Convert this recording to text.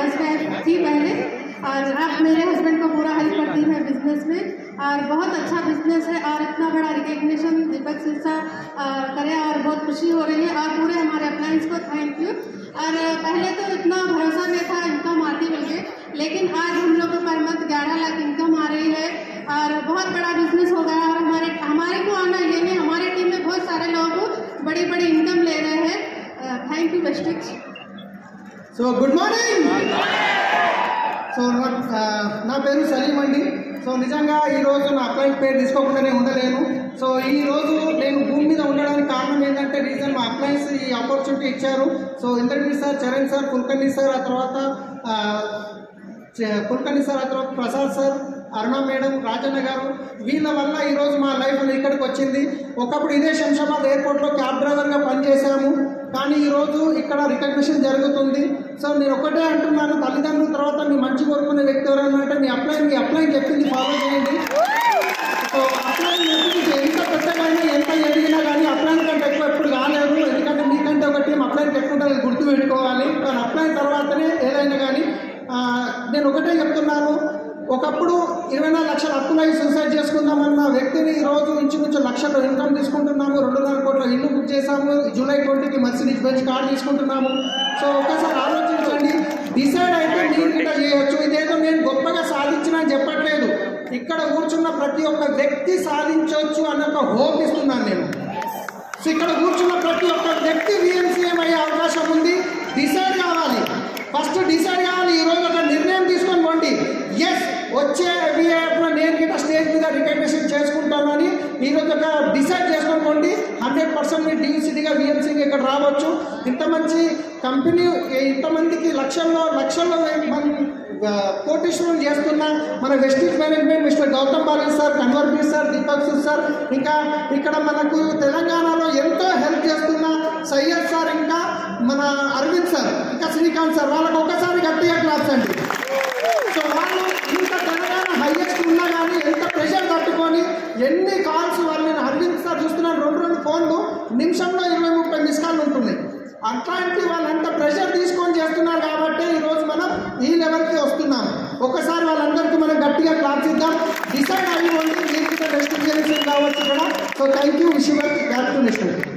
House wife थी पहले और अब मेरे हस्बैंड को पूरा हेल्प करती है बिजनेस में और बहुत अच्छा बिजनेस है और इतना बड़ा रिकग्निशन दीपक सिरसा करे और बहुत खुशी हो रही है और पूरे हमारे अप्लायंस को थैंक यू। और पहले तो इतना भरोसा नहीं था इनकम आती बोलिए, लेकिन आज हम लोग को पर मंथ 11 लाख इनकम आ रही है और बहुत बड़ा बिजनेस हो गया और हमारे को आना ये नहीं, हमारे टीम में बहुत सारे लोग बड़ी बड़ी इनकम ले रहे हैं। थैंक यू बेस्टिक्स। So good morning. సో నా పేరు సలీం అండి। సో నిజంగా ఈరోజు నా అప్లైంట్ పేరు తీసుకోకుండానే ఉండలేను। సో ఈరోజు నేను భూమి మీద ఉండడానికి కారణం ఏంటంటే రీజన్ మా అప్లైన్స్ ఈ ఆపర్చునిటీ ఇచ్చారు। So Indrajit sir, Charan sir, Kulkarni sir, ఆ తర్వాత ప్రసాద్ సార్, అరుణ మేడం, రాజన్న గారు, వీళ్ళ వల్ల ఈరోజు మా లైఫ్ ఇక్కడికి వచ్చింది। ఒకప్పుడు ఇదే శంషాబాద్ ఎయిర్పోర్ట్లో క్యాబ్ డ్రైవర్గా పనిచేశాము, కానీ ఈరోజు ఇక్కడ రికగ్నిషన్ జరుగుతుంది। సో నేను ఒకటే అంటున్నాను, తల్లిదండ్రుల తర్వాత మీ మంచి కోరుకునే వ్యక్తి ఎవరన్నట్టు మీ అప్లైన్ చెప్పింది ఫాలో చేయండి। సో అప్లైన్ ఎంత పెద్దగానే ఎంత ఎదిగినా కానీ అప్లైన్ కంటే ఎక్కువ ఎప్పుడు కాలేదు, ఎందుకంటే మీకంటే ఒక టీం అప్లైన్ పెట్టుకుంటే అది గుర్తుపెట్టుకోవాలి। కానీ అప్లైన్ తర్వాతనే ఏదైనా కానీ నేను ఒకటే చెప్తున్నాను, ఒకప్పుడు 24 లక్షల అప్పులై సూసైడ్ చేసుకుందామన్న వ్యక్తిని ఈరోజు ఇంచుమించు లక్షల ఇన్కమ్ తీసుకుంటున్నాము, 2.5 కోట్ల ఇల్లు బుక్ చేశాము, జూలై 20కి మర్సిడీస్ బెంచ్ కార్ తీసుకుంటున్నాము। సో ఒకసారి ఆలోచించండి, డిసైడ్ అయితే మీరు ఇట్లా చేయొచ్చు। ఇదేదో నేను గొప్పగా సాధించిన అని చెప్పట్లేదు, ఇక్కడ కూర్చున్న ప్రతి ఒక్క వ్యక్తి సాధించవచ్చు అన్న ఒక హోప్ ఇస్తున్నాను నేను। సో ఇక్కడ కూర్చున్న ప్రతి ఒక్క వ్యక్తి విఎంసీఎం అయ్యే అవకాశం ఉంది। డిసైడ్ కావాలి, ఫస్ట్ డిసైడ్ కావాలి। ఈరోజు ఒక నిర్ణయం తీసుకొని పోండి, ఎస్ వచ్చే విఏఎఫ్లో నేను గిట్ట స్టేజ్ మీద రికగ్నిషన్ చేసుకుంటానని ఈరోజు ఒక డిసైడ్ చేసుకొని పోండి। 100% మీరు డీసీడీగా విఎంసీగా ఇక్కడ రావచ్చు। ఇంత మంచి కంపెనీ ఇంతమందికి లక్షల్లో కోటీశ్వరం చేస్తున్న మన Vestige management mister Gautam Bali sir, Kanwarbir sir, Deepak sir, ఇంకా ఇక్కడ మనకు తెలంగాణలో ఎంతో హెల్ప్ చేస్తున్న సయ్యద్ సార్, ఇంకా మన అరవింద్ సార్, ఇంకా శ్రీకాంత్ సార్, వాళ్ళకు ఒకసారి గట్టిగా క్లాప్స్ అండి। సో వాళ్ళు ఇంత తెలంగాణ హైయెస్ట్ ఉన్నా కానీ ఎంత ప్రెషర్ తట్టుకొని ఎన్ని కాల్స్ వాళ్ళు, నేను అరవింద్ సార్ చూస్తున్నాను 2 ఫోన్లు నిమిషంలో 20-30 మిస్ కాల్ ఉంటుంది, అట్లాంటి వాళ్ళంత ప్రెషర్ తీసుకొని చేస్తున్నారు కాబట్టి ఈరోజు మనం ఈ లెవెల్కి వస్తున్నాం। ఒకసారి వాళ్ళందరికీ మనం గట్టిగా క్లాప్స్ ఇద్దాం, డిసైడ్ అయ్యి మీరు బెస్ట్ కావచ్చు ఇక్కడ। So thank you, wish you back to next.